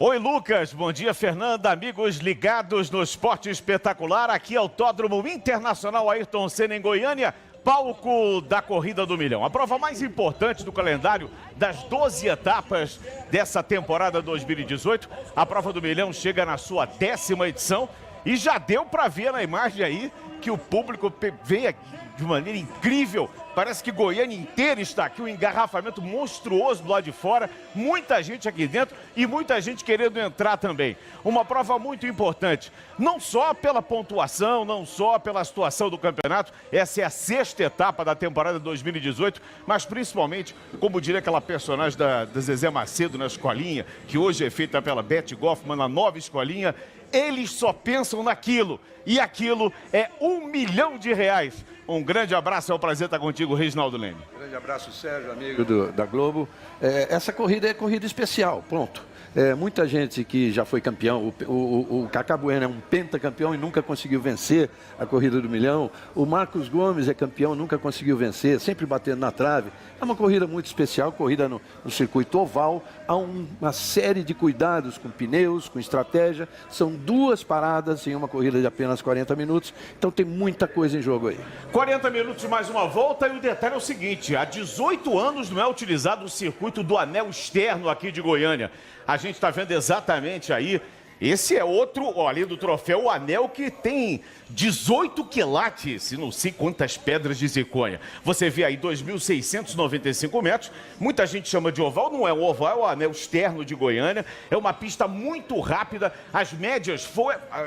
Oi, Lucas. Bom dia, Fernanda. Amigos ligados no Esporte Espetacular. Aqui é o Autódromo Internacional Ayrton Senna, em Goiânia, palco da Corrida do Milhão. A prova mais importante do calendário das 12 etapas dessa temporada 2018. A prova do Milhão chega na sua 10ª edição e já deu para ver na imagem aí que o público veio de maneira incrível. Parece que Goiânia inteira está aqui, um engarrafamento monstruoso do lado de fora, muita gente aqui dentro e muita gente querendo entrar também. Uma prova muito importante, não só pela pontuação, não só pela situação do campeonato, essa é a 6ª etapa da temporada 2018, mas principalmente, como diria aquela personagem da Zezé Macedo na escolinha, que hoje é feita pela Betty Goffman na nova escolinha, eles só pensam naquilo, e aquilo é R$1 milhão. Um grande abraço, é um prazer estar contigo, Reginaldo Leme. Grande abraço, Sérgio, amigo da Globo. Essa corrida é corrida especial, pronto. Muita gente que já foi campeão, o Cacá Bueno é um pentacampeão e nunca conseguiu vencer a Corrida do Milhão. O Marcos Gomes é campeão, nunca conseguiu vencer, sempre batendo na trave. É uma corrida muito especial, corrida no circuito oval. Há uma série de cuidados com pneus, com estratégia. São 2 paradas em uma corrida de apenas 40 minutos. Então tem muita coisa em jogo aí. 40 minutos mais uma volta e o detalhe é o seguinte, há 18 anos não é utilizado o circuito do anel externo aqui de Goiânia. A gente está vendo exatamente aí, esse é outro, olha, do troféu, o anel que tem 18 quilates, não sei quantas pedras de zircônia. Você vê aí 2.695 metros, muita gente chama de oval, não é o oval, é o anel externo de Goiânia, é uma pista muito rápida, as médias,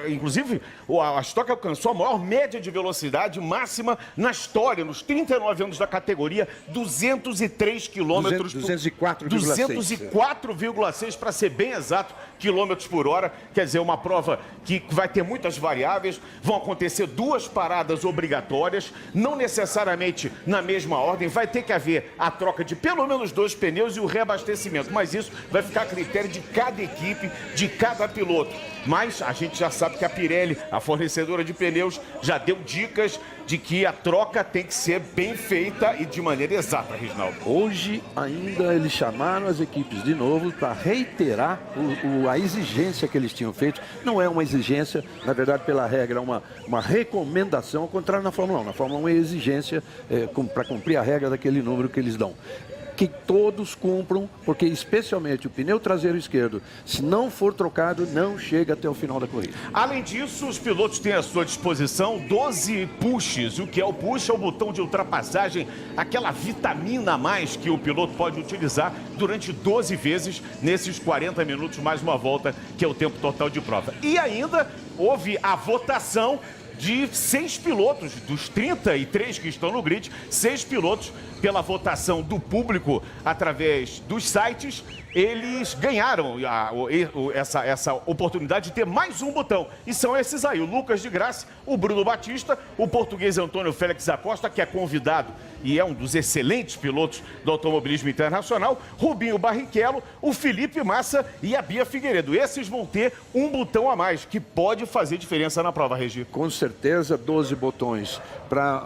inclusive a Stock alcançou a maior média de velocidade máxima na história, nos 39 anos da categoria, 203 quilômetros. 204,6 para ser bem exato, quilômetros por hora. Quer dizer, uma prova que vai ter muitas variáveis, vão acontecer 2 paradas obrigatórias, não necessariamente na mesma ordem, vai ter que haver a troca de pelo menos 2 pneus e o reabastecimento, mas isso vai ficar a critério de cada equipe, de cada piloto. Mas a gente já sabe que a Pirelli, a fornecedora de pneus, já deu dicas de que a troca tem que ser bem feita e de maneira exata, Reginaldo. Hoje ainda eles chamaram as equipes de novo para reiterar a exigência que eles tinham feito. Não é uma exigência, na verdade, pela regra, é uma recomendação, ao contrário na Fórmula 1. Na Fórmula 1 é exigência para cumprir a regra daquele número que eles dão. Que todos cumpram, porque especialmente o pneu traseiro esquerdo, se não for trocado, não chega até o final da corrida. Além disso, os pilotos têm à sua disposição 12 pushes. O que é o push? É o botão de ultrapassagem, aquela vitamina a mais que o piloto pode utilizar durante 12 vezes nesses 40 minutos mais uma volta, que é o tempo total de prova. E ainda houve a votação de 6 pilotos, dos 33 que estão no grid, 6 pilotos, pela votação do público através dos sites, eles ganharam essa oportunidade de ter mais um botão. E são esses aí, o Lucas de Graça, o Bruno Batista, o português Antônio Félix Acosta, que é convidado e é um dos excelentes pilotos do automobilismo internacional, Rubinho Barrichello, o Felipe Massa e a Bia Figueiredo. Esses vão ter um botão a mais, que pode fazer diferença na prova, Regi. Com certeza, 12 botões para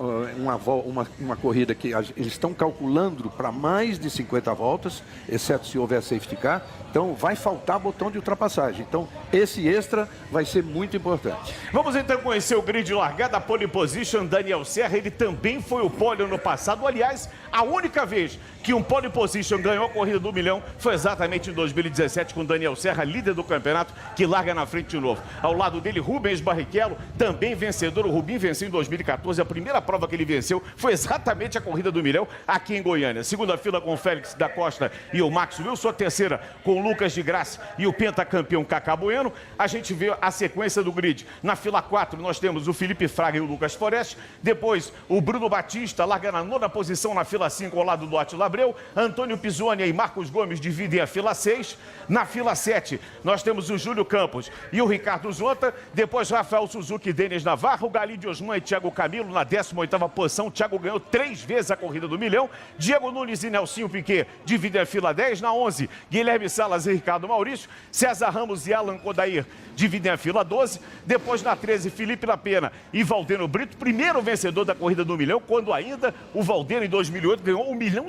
uma corrida que eles estão calculando para mais de 50 voltas, exceto se houver safety car. Então vai faltar botão de ultrapassagem. Então esse extra vai ser muito importante. Vamos então conhecer o grid de largada, pole position, Daniel Serra. Ele também foi o pole ano passado. Aliás, a única vez que um pole position ganhou a Corrida do Milhão foi exatamente em 2017 com Daniel Serra, líder do campeonato, que larga na frente de novo. Ao lado dele, Rubens Barrichello, também vencedor. O Rubinho venceu em 2014. A primeira prova que ele venceu foi exatamente a Corrida do Milhão aqui em Goiânia. Segunda fila com o Félix da Costa e o Max Wilson. A terceira com o Lucas de Graça e o pentacampeão Cacá Bueno. A gente vê a sequência do grid. Na fila 4 nós temos o Felipe Fraga e o Lucas Forest. Depois o Bruno Batista larga na 9ª posição na fila 5 ao lado do Átila Abreu. Antônio Pisoni e Marcos Gomes dividem a fila 6. Na fila 7 nós temos o Júlio Campos e o Ricardo Zonta. Depois Rafael Suzuki e Denis Navarro. Galídio Osman e Thiago Camilo na 18ª posição. Thiago ganhou 3 vezes a Corrida do Milhão. Diego Nunes e Nelsinho Piquet dividem a fila 10. Na 11, Guilherme Salas Salas e Ricardo Maurício. César Ramos e Alan Kodair dividem a fila 12. Depois, na 13, Felipe Lapena e Valdeno Brito, primeiro vencedor da corrida do milhão, quando ainda o Valdeno, em 2008, ganhou $1 milhão.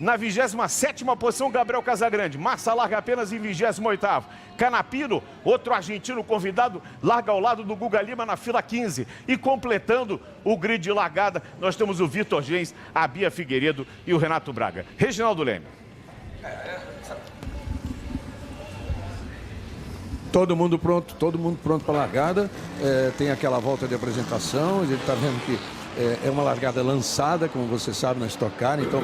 Na 27ª posição, Gabriel Casagrande. Massa larga apenas em 28º. Canapino, outro argentino convidado, larga ao lado do Guga Lima na fila 15. E completando o grid de largada, nós temos o Vitor Gens, a Bia Figueiredo e o Renato Braga. Reginaldo Leme. Todo mundo pronto para a largada. Tem aquela volta de apresentação, a gente está vendo que é uma largada lançada, como você sabe, na Stock Car, então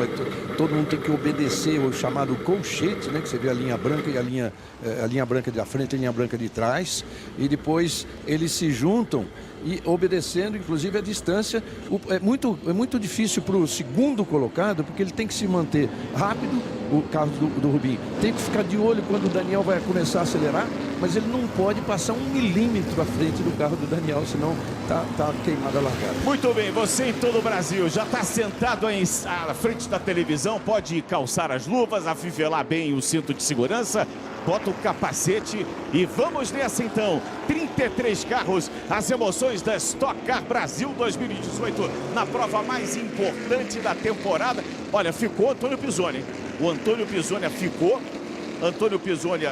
todo mundo tem que obedecer o chamado colchete, né, que você vê a linha branca e a linha branca da frente e a linha branca de trás, e depois eles se juntam e obedecendo, inclusive, a distância. É muito difícil para o segundo colocado, porque ele tem que se manter rápido, o carro do Rubinho. Tem que ficar de olho quando o Daniel vai começar a acelerar, mas ele não pode passar 1 milímetro à frente do carro do Daniel, senão tá queimada a largada. Muito bem, você em todo o Brasil já está sentado à frente da televisão, pode calçar as luvas, afivelar bem o cinto de segurança, bota o capacete e vamos nessa então. 33 carros, as emoções da Stock Car Brasil 2018, na prova mais importante da temporada. Olha, ficou Antônio Pisoni. O Antônio Pisoni ficou, Antônio Pisoni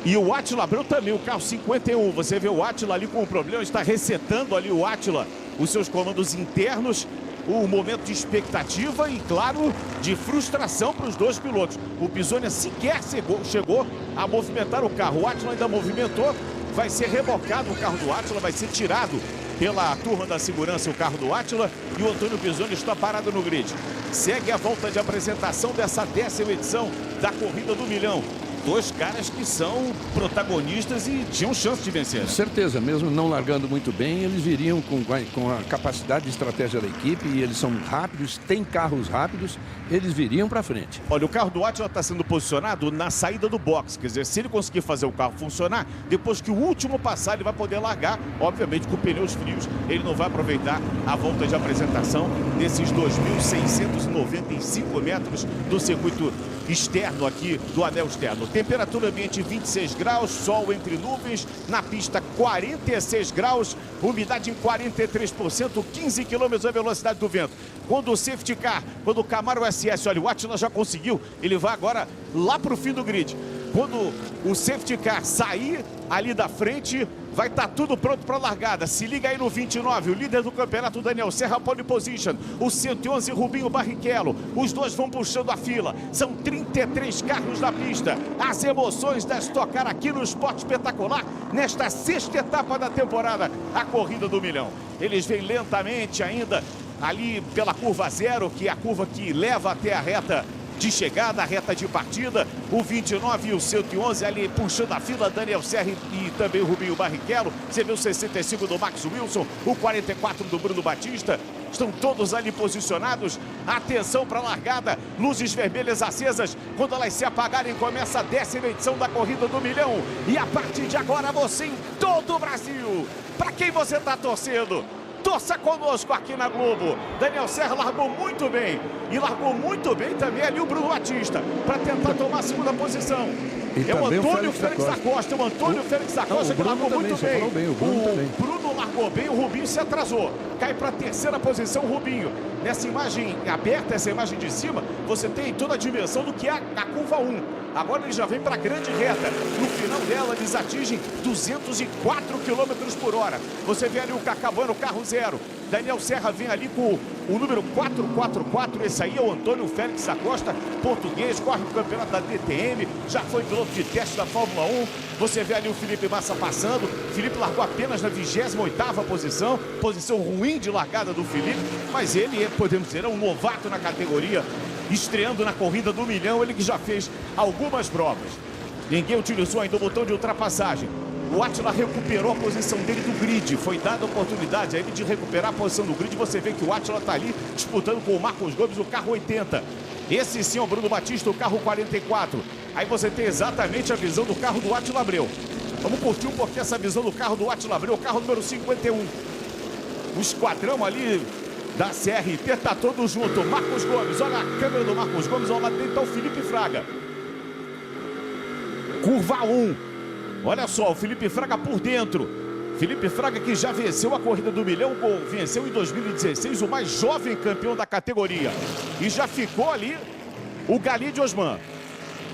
e o Átila Abreu também, o carro 51. Você vê o Átila ali com um problema, está resetando ali o Átila, os seus comandos internos. O momento de expectativa e, claro, de frustração para os dois pilotos. O Pisoni sequer chegou a movimentar o carro. O Átila ainda movimentou, vai ser rebocado o carro do Átila, vai ser tirado pela turma da segurança o carro do Átila, e o Antônio Pisoni está parado no grid. Segue a volta de apresentação dessa 10ª edição da Corrida do Milhão. Dois caras que são protagonistas e tinham chance de vencer. Com certeza, mesmo não largando muito bem, eles viriam com a capacidade de estratégia da equipe, e eles são rápidos, têm carros rápidos, eles viriam para frente. Olha, o carro do Átila está sendo posicionado na saída do box, quer dizer, se ele conseguir fazer o carro funcionar, depois que o último passar, ele vai poder largar, obviamente com pneus frios, ele não vai aproveitar a volta de apresentação desses 2.695 metros do circuito externo aqui do anel externo. Temperatura ambiente 26 graus, sol entre nuvens, na pista 46 graus, umidade em 43%, 15 km a velocidade do vento. Quando o safety car, quando o Camaro SS, olha, o Átila já conseguiu, ele vai agora lá para o fim do grid. Quando o safety car sair ali da frente, vai estar tudo pronto para a largada. Se liga aí no 29, o líder do campeonato, Daniel Serra, pole position. O 111, Rubinho Barrichello. Os dois vão puxando a fila. São 33 carros na pista. As emoções da Stock Car aqui no Esporte Espetacular, nesta 6ª etapa da temporada, a Corrida do Milhão. Eles vêm lentamente ainda ali pela curva 0, que é a curva que leva até a reta de chegada, a reta de partida. O 29 e o 111 ali puxando a fila, Daniel Serra e também o Rubinho Barrichello. Você vê o 65 do Max Wilson, o 44 do Bruno Batista. Estão todos ali posicionados. Atenção para a largada, luzes vermelhas acesas. Quando elas se apagarem, começa a 10ª edição da Corrida do Milhão. E a partir de agora, você em todo o Brasil, para quem você está torcendo, torça conosco aqui na Globo. Daniel Serra largou muito bem. E largou muito bem também ali o Bruno Batista, para tentar tomar a 2ª posição. É o Antônio Félix da Costa. O Antônio Félix da Costa que largou muito bem. O Bruno largou bem, o Rubinho se atrasou. Cai para a 3ª posição, Rubinho. Nessa imagem aberta, essa imagem de cima, você tem toda a dimensão do que é a curva 1. Agora ele já vem para a grande reta. No final dela, eles atingem 204 km por hora. Você vê ali o Cacabano, carro 0. Daniel Serra vem ali com o número 444. Esse aí é o Antônio Félix da Costa, português, corre o campeonato da DTM, já foi piloto de teste da Fórmula 1. Você vê ali o Felipe Massa passando. Felipe largou apenas na 28ª posição. Posição ruim de largada do Felipe, mas ele, podemos dizer, é um novato na categoria, estreando na Corrida do Milhão. Ele que já fez algumas provas. Ninguém utilizou ainda o botão de ultrapassagem. O Átila recuperou a posição dele do grid. Foi dada a oportunidade a ele de recuperar a posição do grid. Você vê que o Átila está ali disputando com o Marcos Gomes, o carro 80. Esse sim é o Bruno Batista, o carro 44. Aí você tem exatamente a visão do carro do Átila Abreu. Vamos curtir um pouquinho essa visão do carro do Átila Abreu, o carro número 51. O esquadrão ali da CRT está todo junto. Marcos Gomes, olha a câmera do Marcos Gomes, ao lado dele está o Felipe Fraga. Curva 1. Olha só, o Felipe Fraga por dentro. Felipe Fraga que já venceu a corrida do milhão, venceu em 2016 o mais jovem campeão da categoria. E já ficou ali o Galide Osman.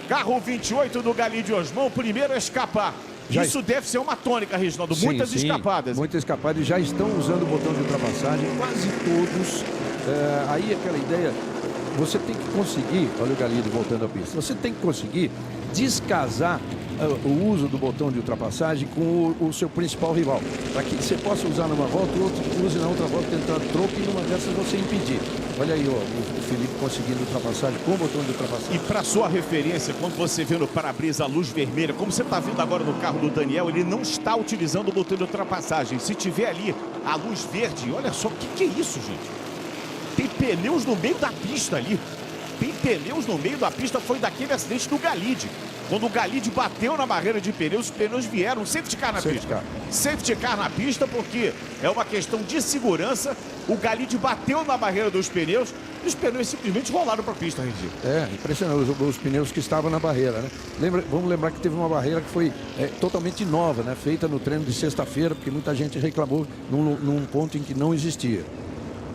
Carro 28 do Galide Osman, o primeiro a escapar. Isso deve ser uma tônica, Reginaldo. Muitas escapadas. Muitas escapadas. Já estão usando o botão de ultrapassagem, quase todos. Aí aquela ideia, você tem que conseguir, olha o Galide voltando à pista, você tem que conseguir descasar o uso do botão de ultrapassagem com o seu principal rival, para que você possa usar numa volta, o outro use na outra volta tentando troco e numa dessas você impedir. Olha aí, ó, o Felipe conseguindo ultrapassagem com o botão de ultrapassagem. E para sua referência, quando você vê no para-brisa a luz vermelha, como você está vendo agora no carro do Daniel, ele não está utilizando o botão de ultrapassagem. Se tiver ali a luz verde, olha só, o que é isso, gente? Tem pneus no meio da pista ali. Tem pneus no meio da pista, foi daquele acidente do Galide. Quando o Galide bateu na barreira de pneus, os pneus vieram. Safety car na pista. Safety car na pista, porque é uma questão de segurança. O Galide bateu na barreira dos pneus e os pneus simplesmente rolaram para a pista, Regi. Impressionante os pneus que estavam na barreira, né? Vamos lembrar que teve uma barreira que foi totalmente nova, né? Feita no treino de sexta-feira, porque muita gente reclamou num ponto em que não existia.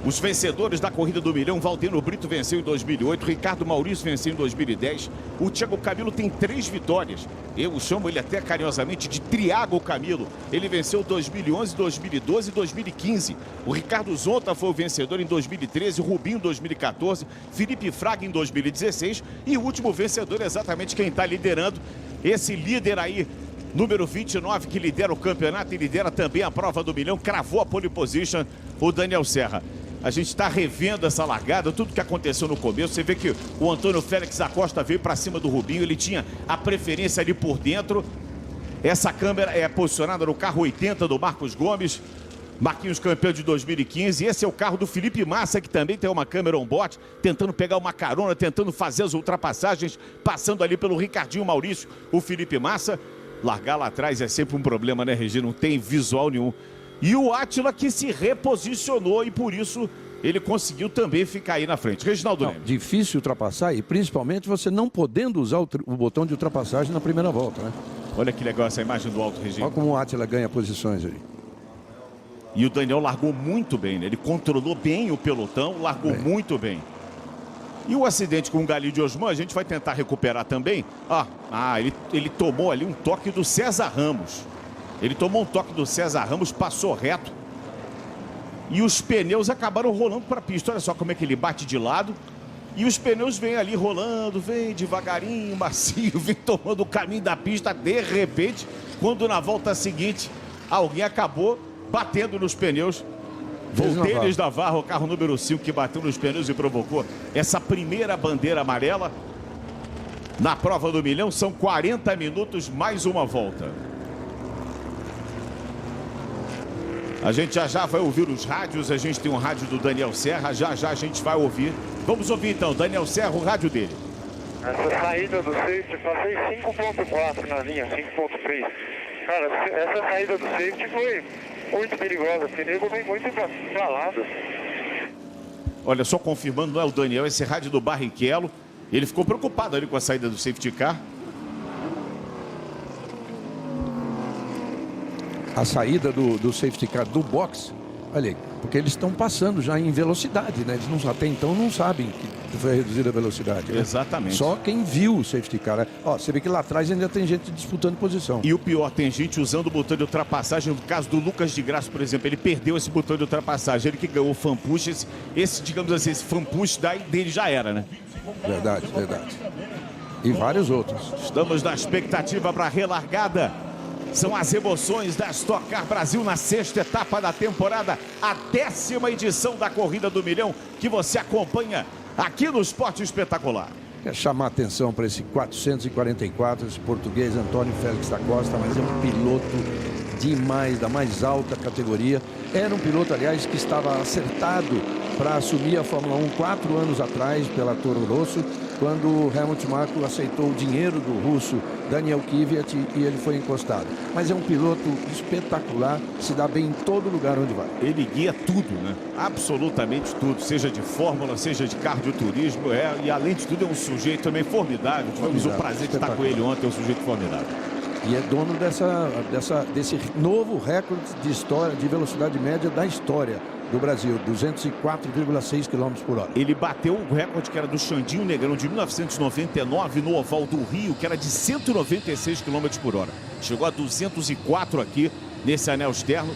Os vencedores da corrida do milhão, Valdeno Brito venceu em 2008, Ricardo Maurício venceu em 2010, o Thiago Camilo tem 3 vitórias. Eu chamo ele até carinhosamente de Triago Camilo. Ele venceu 2011, 2012 e 2015. O Ricardo Zonta foi o vencedor em 2013, o Rubinho em 2014, Felipe Fraga em 2016 e o último vencedor exatamente quem está liderando, esse líder aí, número 29, que lidera o campeonato e lidera também a prova do milhão, cravou a pole position, o Daniel Serra. A gente está revendo essa largada, tudo que aconteceu no começo. Você vê que o Antônio Félix Acosta veio para cima do Rubinho, ele tinha a preferência ali por dentro. Essa câmera é posicionada no carro 80 do Marcos Gomes, Marquinhos campeão de 2015. Esse é o carro do Felipe Massa, que também tem uma câmera on-board, tentando pegar uma carona, tentando fazer as ultrapassagens, passando ali pelo Ricardinho Maurício, o Felipe Massa. Largar lá atrás é sempre um problema, né, Regi? Não tem visual nenhum. E o Átila que se reposicionou e por isso ele conseguiu também ficar aí na frente. Reginaldo Leme. Difícil ultrapassar e principalmente você não podendo usar o botão de ultrapassagem na primeira volta, né? Olha que legal essa imagem do alto, Regi. Olha como o Átila ganha posições ali. E o Daniel largou muito bem, né? Ele controlou bem o pelotão, largou muito bem. E o acidente com o Galide Osman, a gente vai tentar recuperar também. Ele tomou ali um toque do César Ramos. Ele tomou um toque do César Ramos, passou reto. E os pneus acabaram rolando para a pista. Olha só como é que ele bate de lado. E os pneus vêm ali rolando, vem devagarinho, macio, vem tomando o caminho da pista. De repente, quando na volta seguinte, alguém acabou batendo nos pneus. Volteiros Navarro, o carro número 5 que bateu nos pneus e provocou essa primeira bandeira amarela. Na prova do milhão, são 40 minutos, mais uma volta. A gente já vai ouvir os rádios, a gente tem um rádio do Daniel Serra, já a gente vai ouvir. Vamos ouvir então, Daniel Serra, o rádio dele. Essa saída do safety, passei 5.4 na linha, 5.3. Cara, essa saída do safety foi muito perigosa, o pneu também muito embalado. Olha, só confirmando, não é o Daniel, esse rádio do Barrichello. Ele ficou preocupado ali com a saída do safety car. A saída do safety car do box, olha aí, porque eles estão passando já em velocidade, né? Eles até então não sabem que foi reduzida a velocidade. Né? Exatamente. Só quem viu o safety car. Né? Ó, você vê que lá atrás ainda tem gente disputando posição. E o pior, tem gente usando o botão de ultrapassagem. No caso do Lucas de Graça, por exemplo, ele perdeu esse botão de ultrapassagem. Ele que ganhou o fan push, esse digamos assim, esse fan push dele já era, né? Verdade. E vários outros. Estamos na expectativa para a relargada. São as emoções da Stock Car Brasil na 6ª etapa da temporada, a 10ª edição da Corrida do Milhão, que você acompanha aqui no Esporte Espetacular. Quer chamar atenção para esse 444, esse português Antônio Félix da Costa, mas é um piloto demais, da mais alta categoria. Era um piloto, aliás, que estava acertado para assumir a Fórmula 1 4 anos atrás pela Toro Rosso. quando o Helmut Marko aceitou o dinheiro do russo Daniel Kvyat e ele foi encostado. Mas é um piloto espetacular, se dá bem em todo lugar onde vai. Ele guia tudo, né? Absolutamente tudo, seja de fórmula, seja de cardioturismo, e além de tudo é um sujeito também formidável. Tivemos o prazer de estar com ele ontem, é um sujeito formidável. E é dono desse novo recorde de história, de velocidade média da história do Brasil, 204,6 km por hora. Ele bateu o recorde que era do Xandinho Negrão de 1999 no Oval do Rio, que era de 196 km por hora. Chegou a 204 aqui nesse anel externo.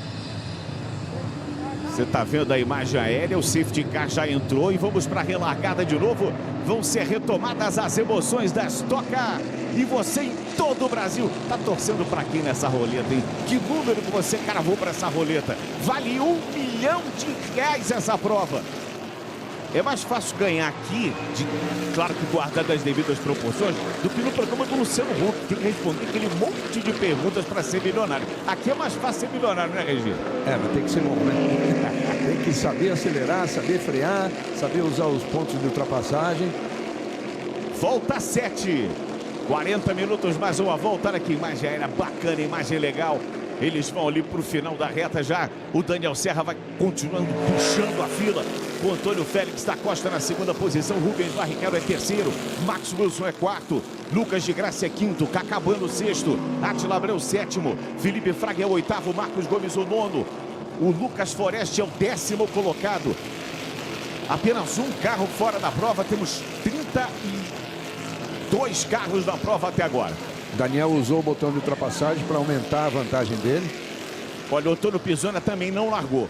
Você está vendo a imagem aérea, o safety car já entrou e vamos para a relargada de novo. Vão ser retomadas as emoções da Stock Car. E você em todo o Brasil está torcendo para quem nessa roleta, hein? Que número que você cravou para essa roleta? Vale R$1 milhão essa prova. É mais fácil ganhar aqui, claro que guardado as devidas proporções, do que no programa do Luciano Huck, que tem que responder aquele monte de perguntas para ser milionário. Aqui é mais fácil ser milionário, né, Regi? Mas tem que ser bom, né? Tem que saber acelerar, saber frear, saber usar os pontos de ultrapassagem. Volta 7. 40 minutos mais uma volta. Olha que imagem aérea bacana, imagem legal. Eles vão ali para o final da reta já. O Daniel Serra vai continuando puxando a fila. O Antônio Félix da Costa na segunda posição. Rubens Barrichello é terceiro. Max Wilson é quarto. Lucas de Graça é quinto. Kaká Bueno sexto. Átila Abreu sétimo. Felipe Fraga é o oitavo. Marcos Gomes o nono. O Lucas Foreste é o 10º colocado. Apenas um carro fora da prova. Temos 32 carros na prova até agora. Daniel usou o botão de ultrapassagem para aumentar a vantagem dele. Olha, o Antônio Pisonia também não largou.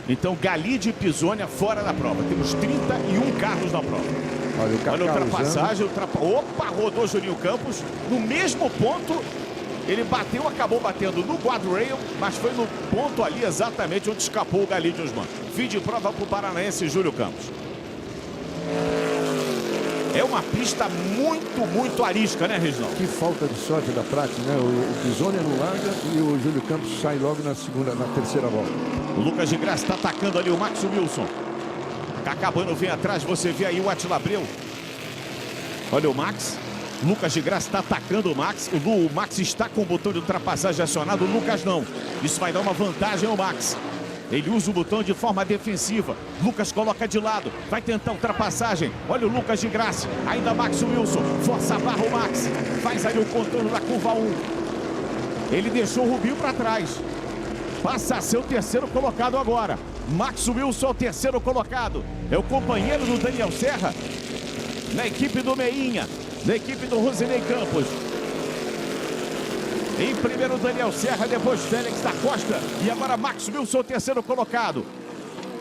Então, Galide e Pisonia fora da prova. Temos 31 carros na prova. Olha a ultrapassagem. Opa, rodou Juninho Campos. No mesmo ponto, ele bateu, acabou batendo no guardrail, mas foi no ponto ali exatamente onde escapou o Galide Osman. Fim de prova para o paranaense Júlio Campos. É uma pista muito arisca, né, Reginaldo? Que falta de sorte da prática, né? O Pisonia não larga e o Júlio Campos sai logo na terceira volta. O Lucas de Graça está atacando ali o Max Wilson. Kaká Bueno vem atrás, você vê aí o Átila Abreu. Olha o Max. Lucas de Graça está atacando o Max. O Max está com o botão de ultrapassagem acionado, o Lucas não. Isso vai dar uma vantagem ao Max. Ele usa o botão de forma defensiva. Lucas coloca de lado. Vai tentar ultrapassagem. Olha o Lucas de Graça. Ainda Max Wilson. Força a barra o Max. Faz ali o contorno da curva 1. Ele deixou o Rubinho para trás. Passa a ser o terceiro colocado agora. Max Wilson é o terceiro colocado. É o companheiro do Daniel Serra. Na equipe do Meinha. Na equipe do Rosinei Campos. Em primeiro, Daniel Serra, depois Félix da Costa. E agora Max Wilson, terceiro colocado.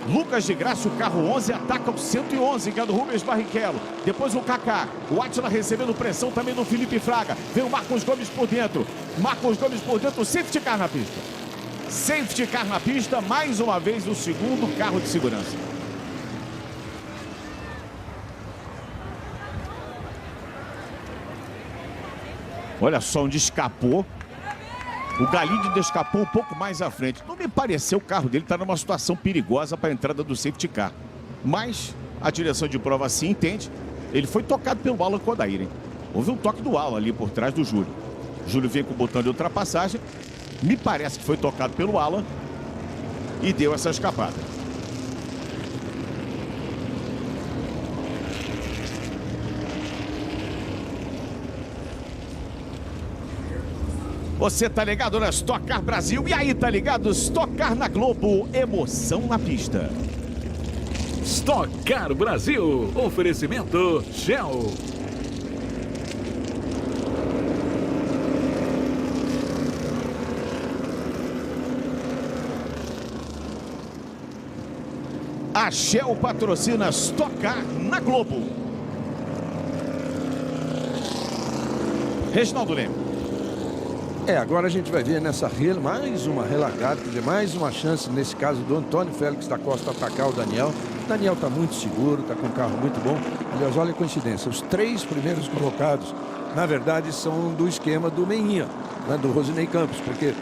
Lucas de Graça, o carro 11, ataca o 111, que é do Rubens Barrichello. Depois o Kaká. O Átila recebendo pressão também do Felipe Fraga. Vem o Marcos Gomes por dentro. Marcos Gomes por dentro, safety car na pista. Safety car na pista, mais uma vez o segundo carro de segurança. Olha só onde escapou. O Galide escapou um pouco mais à frente. Não me pareceu o carro dele estar numa situação perigosa para a entrada do safety car. Mas a direção de prova sim entende. Ele foi tocado pelo Alan Kodair, hein? Houve um toque do Alan ali por trás do Júlio. O Júlio vem com o botão de ultrapassagem. Me parece que foi tocado pelo Alan e deu essa escapada. Você tá ligado na Stock Car Brasil? E aí, tá ligado? Stock Car na Globo. Emoção na pista. Stock Car Brasil. Oferecimento Shell. A Shell patrocina Stock Car na Globo. Reginaldo Leme. Agora a gente vai ver nessa mais uma relargada, quer dizer, mais uma chance, nesse caso do Antônio Félix da Costa atacar o Daniel. O Daniel está muito seguro, está com um carro muito bom. Aliás, olha a coincidência, os 3 primeiros colocados, na verdade, são do esquema do Meinha, né, do Rosinei Campos, porque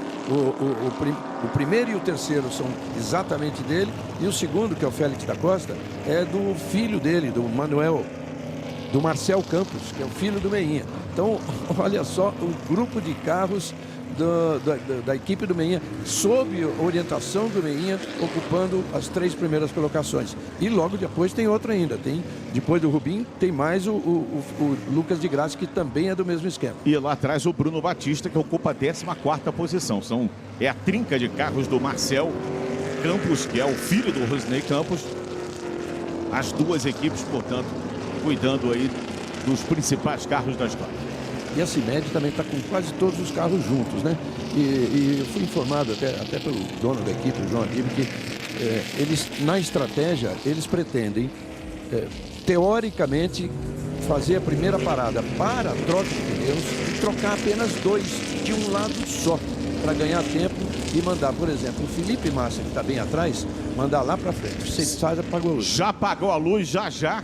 o primeiro e o terceiro são exatamente dele, e o segundo, que é o Félix da Costa, é do filho dele, do Manuel do Marcel Campos, que é o filho do Meinha. Então, olha só o grupo de carros da equipe do Meinha, sob orientação do Meinha, ocupando as 3 primeiras colocações. E logo depois tem outra ainda. Depois do Rubinho, tem mais o Lucas de Graça, que também é do mesmo esquema. E lá atrás o Bruno Batista, que ocupa a 14ª posição. É a trinca de carros do Marcel Campos, que é o filho do Rosnei Campos. As duas equipes, portanto, cuidando aí dos principais carros da história. E a CIMED também está com quase todos os carros juntos, né? E eu fui informado até pelo dono da equipe, o João Aguirre, que eles, na estratégia, eles pretendem, teoricamente, fazer a primeira parada para a troca de pneus e trocar apenas 2 de um lado só, para ganhar tempo e mandar, por exemplo, o Felipe Massa, que está bem atrás, mandar lá para frente. Você sabe, apagou a luz. Já apagou a luz, já.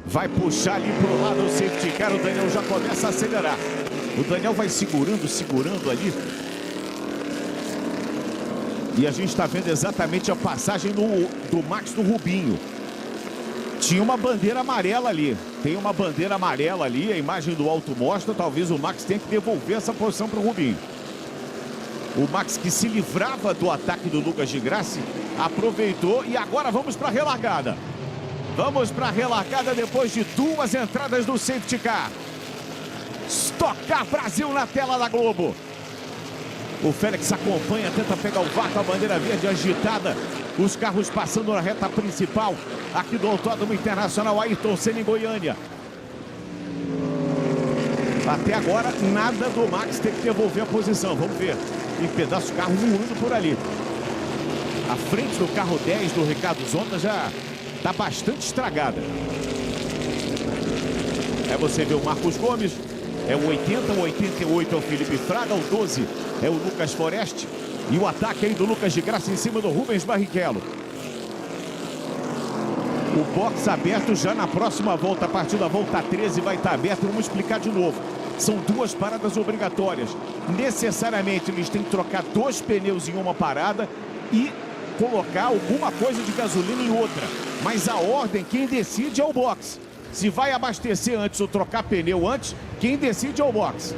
Vai puxar ali pro lado o safety car, o Daniel já começa a acelerar. O Daniel vai segurando ali. E a gente está vendo exatamente a passagem do Max do Rubinho. Tinha uma bandeira amarela ali. Tem uma bandeira amarela ali, a imagem do alto mostra. Talvez o Max tenha que devolver essa posição para o Rubinho. O Max, que se livrava do ataque do Lucas de Graça, aproveitou e agora vamos para a relargada. Vamos para a relargada depois de 2 entradas do safety car. Stock Car Brasil na tela da Globo. O Félix acompanha, tenta pegar o VAR com a bandeira verde agitada. Os carros passando na reta principal aqui do Autódromo Internacional Ayrton Senna em Goiânia. Até agora, nada do Max ter que devolver a posição. Vamos ver. Tem pedaço de carro voando por ali. A frente do carro 10 do Ricardo Zonta já está bastante estragada. É você ver o Marcos Gomes. É o 80, o 88 é o Felipe Fraga, o 12 é o Lucas Forest. E o ataque aí do Lucas de Graça em cima do Rubens Barrichello. O box aberto já na próxima volta, a partir da volta 13 vai estar aberto. Vamos explicar de novo. São 2 paradas obrigatórias. Necessariamente eles têm que trocar 2 pneus em uma parada e colocar alguma coisa de gasolina em outra. Mas a ordem, quem decide é o box. Se vai abastecer antes ou trocar pneu antes, quem decide é o box.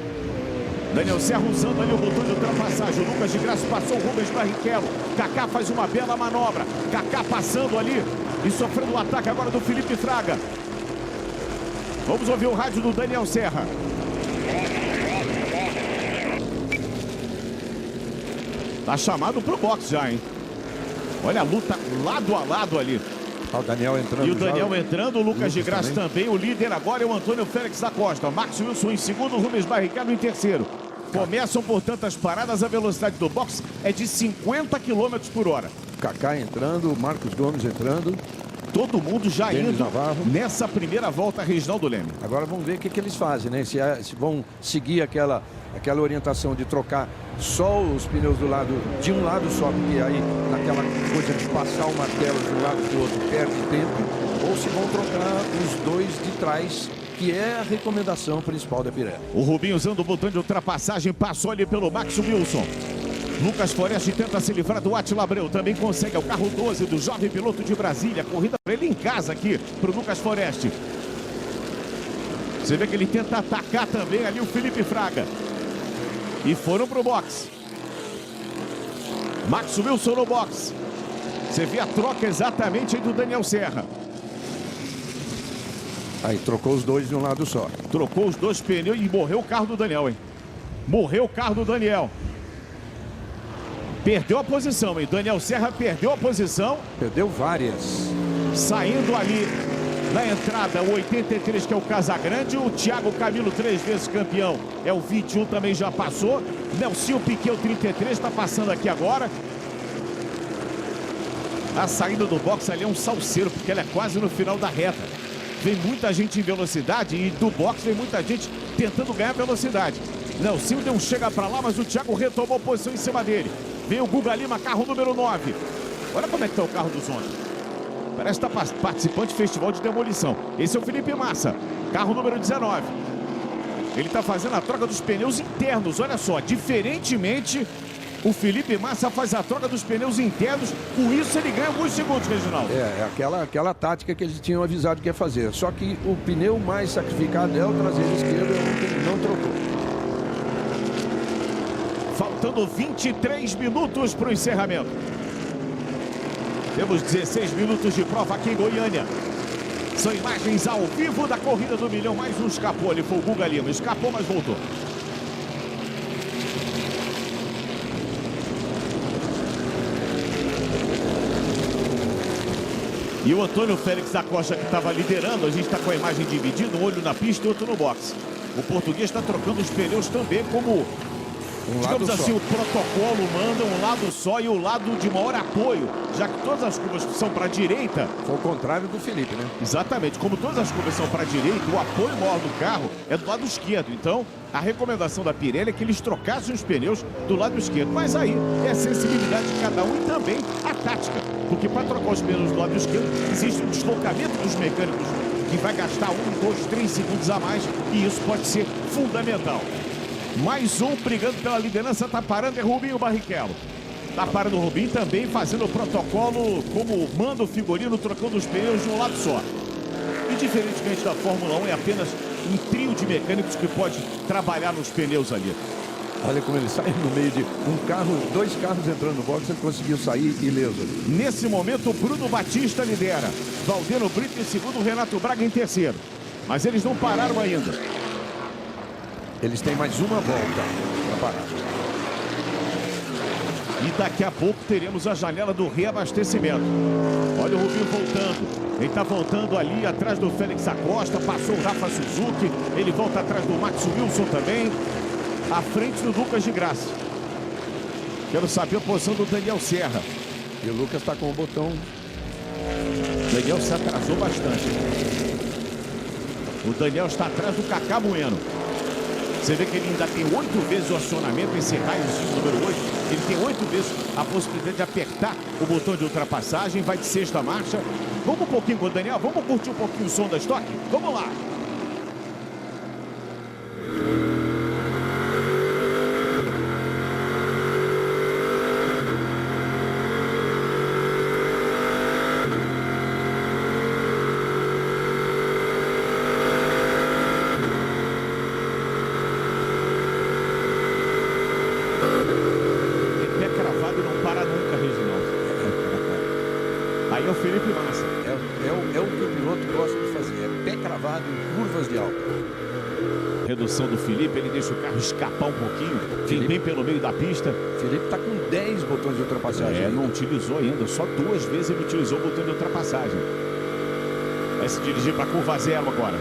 Daniel Serra usando ali o botão de ultrapassagem. O Lucas de Graça passou o Rubens Barrichello. Kaká faz uma bela manobra. Kaká passando ali e sofrendo o ataque agora do Felipe Fraga. Vamos ouvir o rádio do Daniel Serra. Tá chamado pro box já, hein? Olha a luta lado a lado ali. O Daniel entrando. E o Daniel entrando, o Lucas de Graça também. O líder agora é o Antônio Félix da Costa. Max Wilson em segundo, Rubens Barrichello em terceiro. Começam, portanto, as paradas. A velocidade do box é de 50 km por hora. Kaká entrando, o Marcos Gomes entrando. Todo mundo já Denis indo Navarro nessa primeira volta, Reginaldo Leme. Agora vamos ver o que eles fazem, né? Se vão seguir aquela orientação de trocar só os pneus do lado, de um lado só, porque aí naquela coisa de passar o martelo de um lado para o outro perde tempo, ou se vão trocar os 2 de trás, que é a recomendação principal da Pirelli. O Rubinho usando o botão de ultrapassagem, passou ali pelo Max Wilson. Lucas Forest tenta se livrar do Átila Abreu, também consegue, é o carro 12 do jovem piloto de Brasília, corrida para ele em casa aqui, para o Lucas Forest. Você vê que ele tenta atacar também ali o Felipe Fraga. E foram para o box. Max Wilson no box. Você vê a troca exatamente aí do Daniel Serra. Aí trocou os 2 de um lado só. Trocou os 2 pneus e morreu o carro do Daniel, hein? Morreu o carro do Daniel. Perdeu a posição, hein? Daniel Serra perdeu a posição. Perdeu várias. Saindo ali na entrada, o 83, que é o Casagrande. O Thiago Camilo, 3 vezes campeão, é o 21, também já passou. Nelsinho Piquet, o 33, está passando aqui agora. A saída do box ali é um salseiro, porque ela é quase no final da reta. Vem muita gente em velocidade e do box vem muita gente tentando ganhar velocidade. Nelsinho deu um chega para lá, mas o Thiago retomou a posição em cima dele. Vem o Guga Lima, carro número 9. Olha como é que está o carro do Zonta. Parece que está participando de festival de demolição. Esse é o Felipe Massa, carro número 19. Ele está fazendo a troca dos pneus internos, olha só. Diferentemente O Felipe Massa faz a troca dos pneus internos. Com isso, ele ganha alguns segundos, Reginaldo. É aquela tática que eles tinham avisado que ia fazer. Só que o pneu mais sacrificado é o traseiro esquerdo, ele não trocou. Faltando 23 minutos para o encerramento. Temos 16 minutos de prova aqui em Goiânia. São imagens ao vivo da corrida do milhão. Mais um escapou ali, foi o Guga Lima. Escapou, mas voltou. E o Antônio Félix da Costa, que estava liderando, a gente está com a imagem dividida, um olho na pista e outro no boxe. O português está trocando os pneus também, como, digamos assim, o protocolo manda, um lado só e o lado de maior apoio, já que todas as curvas são para a direita. Foi o contrário do Felipe, né? Exatamente, como todas as curvas são para a direita, o apoio maior do carro é do lado esquerdo. Então, a recomendação da Pirelli é que eles trocassem os pneus do lado esquerdo. Mas aí é a sensibilidade de cada um e também a tática. Porque para trocar os pneus do lado esquerdo, existe um deslocamento dos mecânicos que vai gastar 1, 2, 3 segundos a mais. E isso pode ser fundamental. Mais um brigando pela liderança, tá parando, é Rubinho Barrichello. Tá parando o Rubinho também, fazendo o protocolo como manda o figurino, trocando os pneus de um lado só. E diferentemente da Fórmula 1, é apenas um trio de mecânicos que pode trabalhar nos pneus ali. Olha como ele sai no meio de um carro, 2 carros entrando no box, ele conseguiu sair ileso. Nesse momento, o Bruno Batista lidera. Valdeno Brito em segundo, Renato Braga em terceiro. Mas eles não pararam ainda. Eles têm mais uma volta para parar. E daqui a pouco teremos a janela do reabastecimento. Olha o Rubinho voltando. Ele está voltando ali atrás do Félix Acosta. Passou o Rafa Suzuki. Ele volta atrás do Max Wilson também. À frente do Lucas de Graça. Quero saber a posição do Daniel Serra. E o Lucas está com o botão. Daniel se atrasou bastante. O Daniel está atrás do Cacá Bueno. Você vê que ele ainda tem 8 vezes o acionamento, esse raio-x número 8. Ele tem 8 vezes a possibilidade de apertar o botão de ultrapassagem. Vai de sexta marcha. Vamos um pouquinho com o Daniel. Vamos curtir um pouquinho o som da Stock? Vamos lá. Aí é o Felipe Massa. É o que o piloto gosta de fazer. É pé cravado em curvas de alta. Redução do Felipe, ele deixa o carro escapar um pouquinho. Vem bem pelo meio da pista. Felipe está com 10 botões de ultrapassagem. Não utilizou ainda. Só 2 vezes ele utilizou o botão de ultrapassagem. Vai se dirigir para a curva 0 agora.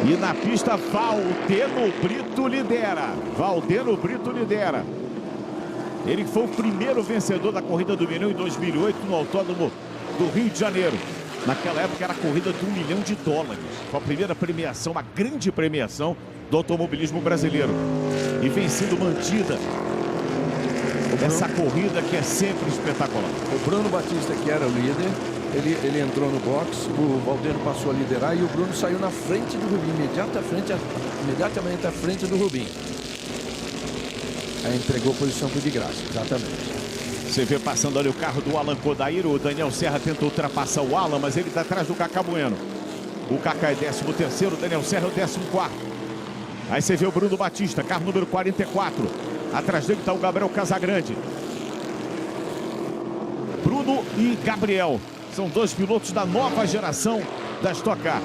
E na pista, Valdeno Brito lidera. Valdeno Brito lidera. Ele foi o primeiro vencedor da corrida do milhão em 2008 no Autódromo do Rio de Janeiro. Naquela época era a corrida de $1 milhão. Foi a primeira premiação, uma grande premiação do automobilismo brasileiro. E vem sendo mantida essa corrida que é sempre espetacular. O Bruno Batista, que era o líder, ele entrou no box, o Valdeno passou a liderar e o Bruno saiu na frente do Rubinho, imediatamente à frente do Rubinho. Aí entregou posição por de graça, exatamente. Você vê passando ali o carro do Alan Kodair. O Daniel Serra tenta ultrapassar o Alan, mas ele está atrás do Cacá Bueno. O Cacá é 13º, o Daniel Serra é o 14º. Aí você vê o Bruno Batista, carro número 44. Atrás dele está o Gabriel Casagrande. Bruno e Gabriel são 2 pilotos da nova geração da Stock Car.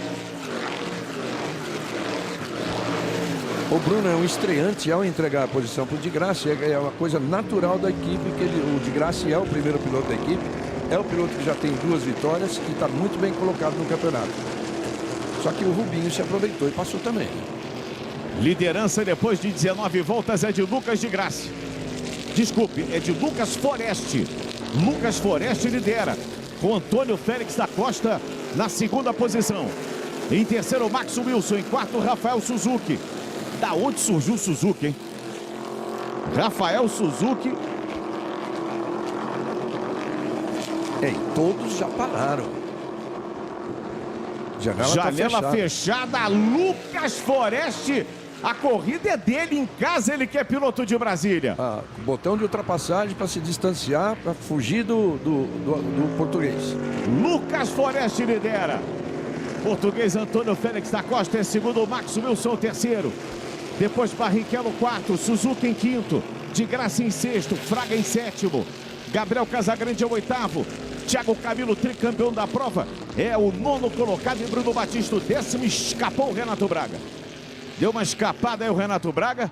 O Bruno é um estreante ao entregar a posição para o de Graça. É uma coisa natural da equipe, que o de Graça é o primeiro piloto da equipe. É o piloto que já tem 2 vitórias e está muito bem colocado no campeonato. Só que o Rubinho se aproveitou e passou também. Liderança depois de 19 voltas é de Lucas de Graça. Desculpe, é de Lucas Foreste. Lucas Foreste lidera, com Antônio Félix da Costa na 2ª posição. Em terceiro, Max Wilson. Em quarto, Rafael Suzuki. Da onde surgiu o Suzuki, hein? Rafael Suzuki. Todos já pararam. Janela fechada. Lucas Foreste A corrida é dele, em casa ele que é piloto de Brasília. Botão de ultrapassagem para se distanciar, para fugir do português. Lucas Foreste lidera. Português Antônio Félix da Costa é segundo, Max Wilson terceiro. Depois Barrichello quarto, Suzuki em quinto, De Graça em sexto, Fraga em sétimo, Gabriel Casagrande é o oitavo, Thiago Camilo, tricampeão da prova, é o nono colocado e Bruno Batista o décimo. Escapou o Renato Braga. Deu uma escapada aí o Renato Braga.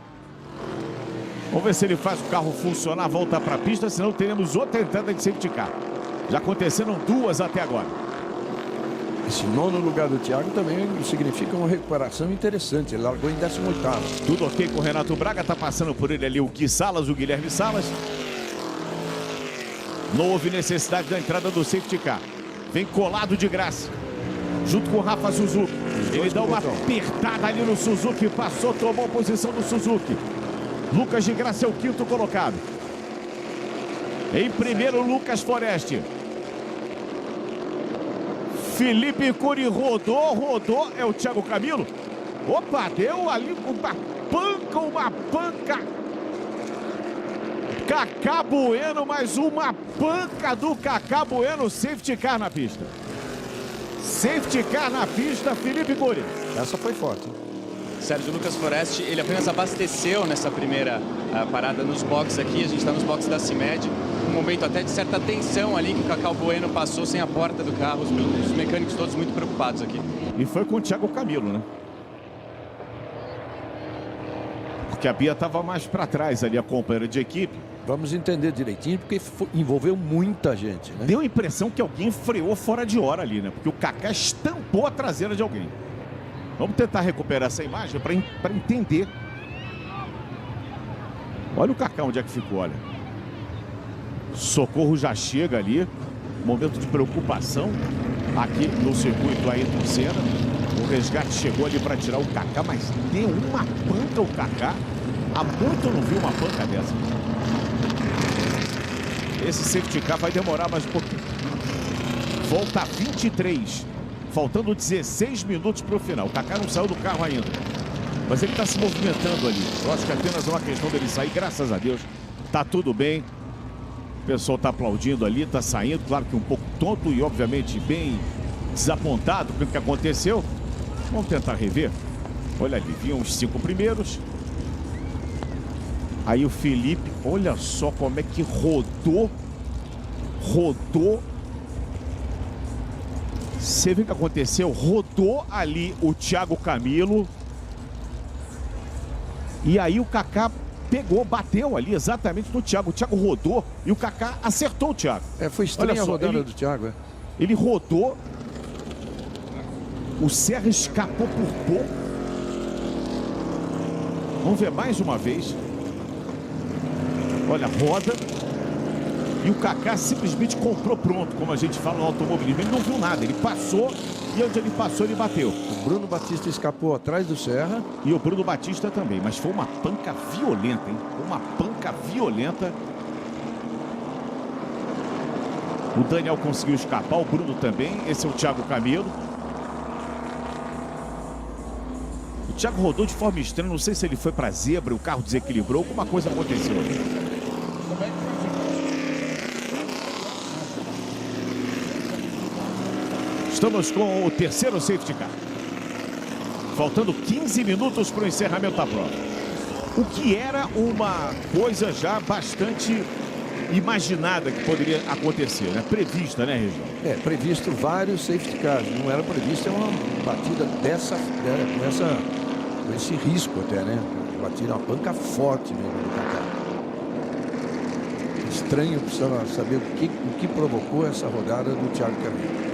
Vamos ver se ele faz o carro funcionar, volta para a pista, senão teremos outra entrada de safety car. Já aconteceram duas até agora. Esse nono lugar do Thiago também significa uma recuperação interessante. Ele largou em 18º. Tudo ok com o Renato Braga, tá passando por ele ali o Gui Salas, o Guilherme Salas. Não houve necessidade da entrada do safety car. Vem colado De Graça, junto com o Rafa Suzuki. Ele dá uma apertada ali no Suzuki, passou, tomou posição do Suzuki. Lucas De Graça é o quinto colocado. Em primeiro, Lucas Foreste. Felipe Cury rodou, é o Thiago Camilo. Opa, deu ali uma panca. Cacá Bueno, mais uma panca do Cacá Bueno, safety car na pista. Safety car na pista, Felipe Cury. Essa foi forte. Sérgio Lucas Foreste, ele apenas abasteceu nessa primeira parada nos boxes aqui. A gente está nos boxes da CIMED. Um momento até de certa tensão ali que o Cacá Bueno passou sem a porta do carro. Os mecânicos todos muito preocupados aqui. E foi com o Thiago Camilo, né? Porque a Bia estava mais para trás ali, a companheira de equipe. Vamos entender direitinho, porque envolveu muita gente, né? Deu a impressão que alguém freou fora de hora ali, né? Porque o Cacá estampou a traseira de alguém. Vamos tentar recuperar essa imagem para entender. Olha o Cacá onde é que ficou, olha. Socorro já chega ali. Momento de preocupação aqui no circuito Ayrton Senna. O resgate chegou ali para tirar o Cacá, mas deu uma panca o Cacá. Há muito eu não vi uma panca dessa. Esse safety car vai demorar mais um pouquinho. Volta 23. Faltando 16 minutos para o final. O Cacá não saiu do carro ainda. Mas ele está se movimentando ali. Eu acho que apenas é uma questão dele sair. Graças a Deus. Tá tudo bem. O pessoal está aplaudindo ali. Está saindo. Claro que um pouco tonto e obviamente bem desapontado com o que aconteceu. Vamos tentar rever. Olha ali. Vinham os 5 primeiros. Aí o Felipe. Olha só como é que rodou. Você viu o que aconteceu? Rodou ali o Thiago Camilo. E aí o Cacá pegou, bateu ali exatamente no Thiago. O Thiago rodou e o Cacá acertou o Thiago. Foi estranha a rodada do Thiago. Ele rodou. O Serra escapou por pouco. Vamos ver mais uma vez. Olha, roda. E o Cacá simplesmente comprou pronto, como a gente fala no automobilismo. Ele não viu nada, ele passou e onde ele passou ele bateu. O Bruno Batista escapou atrás do Serra. E o Bruno Batista também, mas foi uma panca violenta, hein? Uma panca violenta. O Daniel conseguiu escapar, o Bruno também. Esse é o Thiago Camilo. O Thiago rodou de forma estranha, não sei se ele foi para zebra, o carro desequilibrou, alguma coisa aconteceu ali. Estamos com o terceiro safety car. Faltando 15 minutos para o encerramento da prova. O que era uma coisa já bastante imaginada que poderia acontecer, né? Prevista, né, Região? Previsto vários safety cars. Não era prevista uma batida com esse risco até, né? Batida uma panca forte mesmo do Cacá. Estranho, precisava saber o que provocou essa rodada do Thiago Camilo.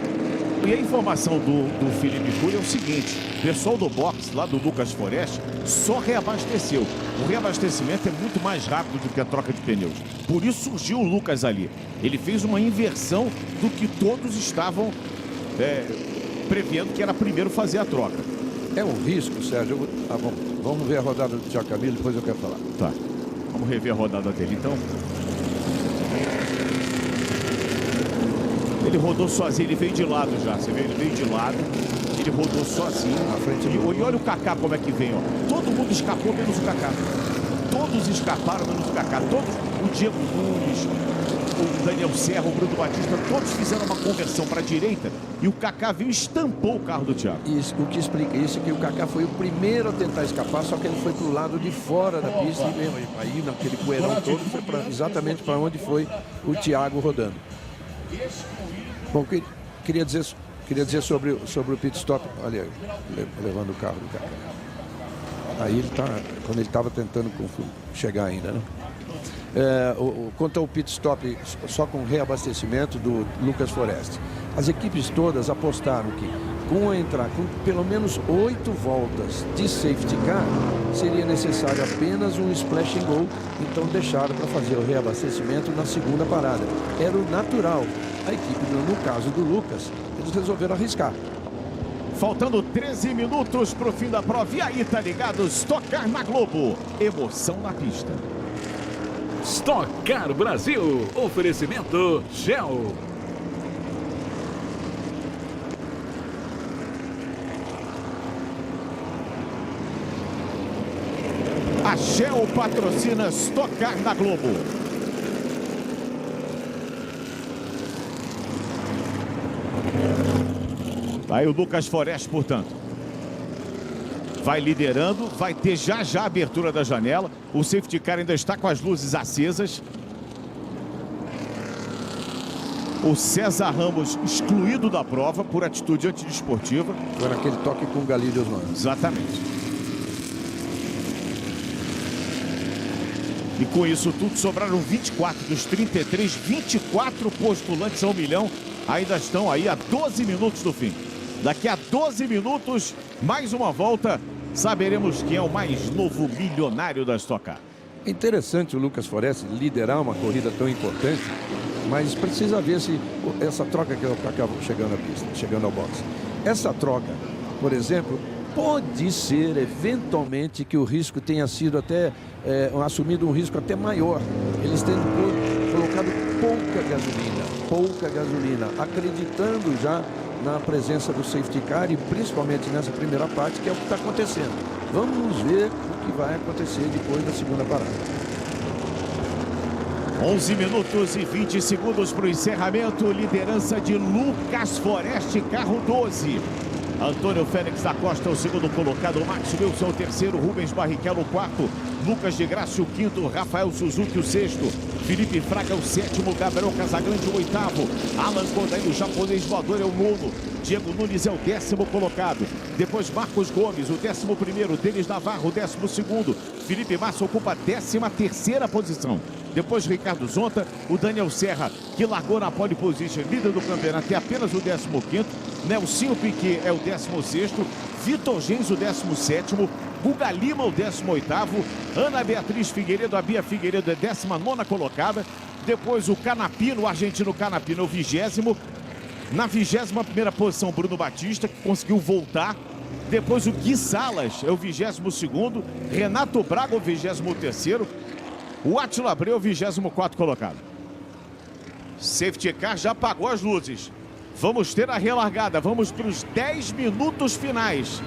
E a informação do Felipe Cury é o seguinte: o pessoal do box lá do Lucas Foreste só reabasteceu. O reabastecimento é muito mais rápido do que a troca de pneus. Por isso surgiu o Lucas ali. Ele fez uma inversão do que todos estavam prevendo, que era primeiro fazer a troca. É um risco, Sérgio. Vamos ver a rodada do Thiago Camilo, depois eu quero falar. Tá. Vamos rever a rodada dele, então. Ele rodou sozinho, ele veio de lado já. Você vê, ele veio de lado. Ele rodou sozinho. Na frente e olha o Kaká como é que vem, ó. Todo mundo escapou, menos o Kaká. Todos escaparam, menos o Kaká. Todos, o Diego Nunes, o Daniel Serra, o Bruno Batista, todos fizeram uma conversão para a direita e o Kaká veio e estampou o carro do Thiago. Isso, o que explica isso é que o Kaká foi o primeiro a tentar escapar, só que ele foi para o lado de fora da pista e aí naquele poeirão todo foi exatamente para onde foi o Thiago rodando. Bom, queria dizer sobre o pit stop. Olha, levando o carro do Kaká. Aí ele tá, quando ele estava tentando chegar ainda, né? Quanto ao pit stop só com reabastecimento do Lucas Forest, as equipes todas apostaram que com pelo menos 8 voltas de safety car seria necessário apenas um splash and go, então deixaram para fazer o reabastecimento na segunda parada. Era o natural. A equipe, no caso do Lucas, eles resolveram arriscar. Faltando 13 minutos para o fim da prova. E aí, tá ligado? Stock Car na Globo. Emoção na pista. Stock Car Brasil. Oferecimento Shell. A Shell patrocina Stock Car na Globo. Aí o Lucas Forest, portanto, vai liderando, vai ter já a abertura da janela. O safety car ainda está com as luzes acesas. O César Ramos excluído da prova por atitude antidesportiva. Foi naquele toque com o Galídio Osmano. Exatamente. E com isso tudo sobraram 24 dos 33, 24 postulantes ao milhão. Ainda estão aí a 12 minutos do fim. Daqui a 12 minutos, mais uma volta, saberemos quem é o mais novo milionário da Stock Car. É interessante o Lucas Forest liderar uma corrida tão importante, mas precisa ver se essa troca que acabou chegando à pista, chegando ao box. Essa troca, por exemplo, pode ser eventualmente que o risco tenha sido até assumido um risco até maior. Eles tendo colocado pouca gasolina, acreditando já na presença do safety car e principalmente nessa primeira parte, que é o que está acontecendo. Vamos ver o que vai acontecer depois da segunda parada. 11 minutos e 20 segundos para o encerramento. Liderança de Lucas Forest, carro 12. Antônio Félix da Costa, o segundo colocado. Max Wilson, o terceiro. Rubens Barrichello, o quarto. Lucas de Graça, o quinto. Rafael Suzuki, o sexto. Felipe Fraga, o sétimo. Gabriel Casagrande, o oitavo. Alan Cordeiro, o japonês voador, é o nono. Diego Nunes é o 10º colocado. Depois Marcos Gomes, o 11º. Denis Navarro, o 12º. Felipe Massa ocupa a 13ª posição. Depois Ricardo Zonta, o Daniel Serra, que largou na pole position, líder do campeonato, é apenas o 15º. Nelsinho Piquet é o 16º. Vitor Gens, o 17º. Guga Lima, o 18º. Ana Beatriz Figueiredo, a Bia Figueiredo, é 19ª colocada. Depois o Canapino, o argentino Canapino, é o 20º. Na 21ª posição, Bruno Batista, que conseguiu voltar. Depois o Gui Salas, é o 22º. Renato Braga, o 23º. O Átila Abreu, 24º colocado. Safety car já apagou as luzes. Vamos ter a relargada. Vamos para os 10 minutos finais.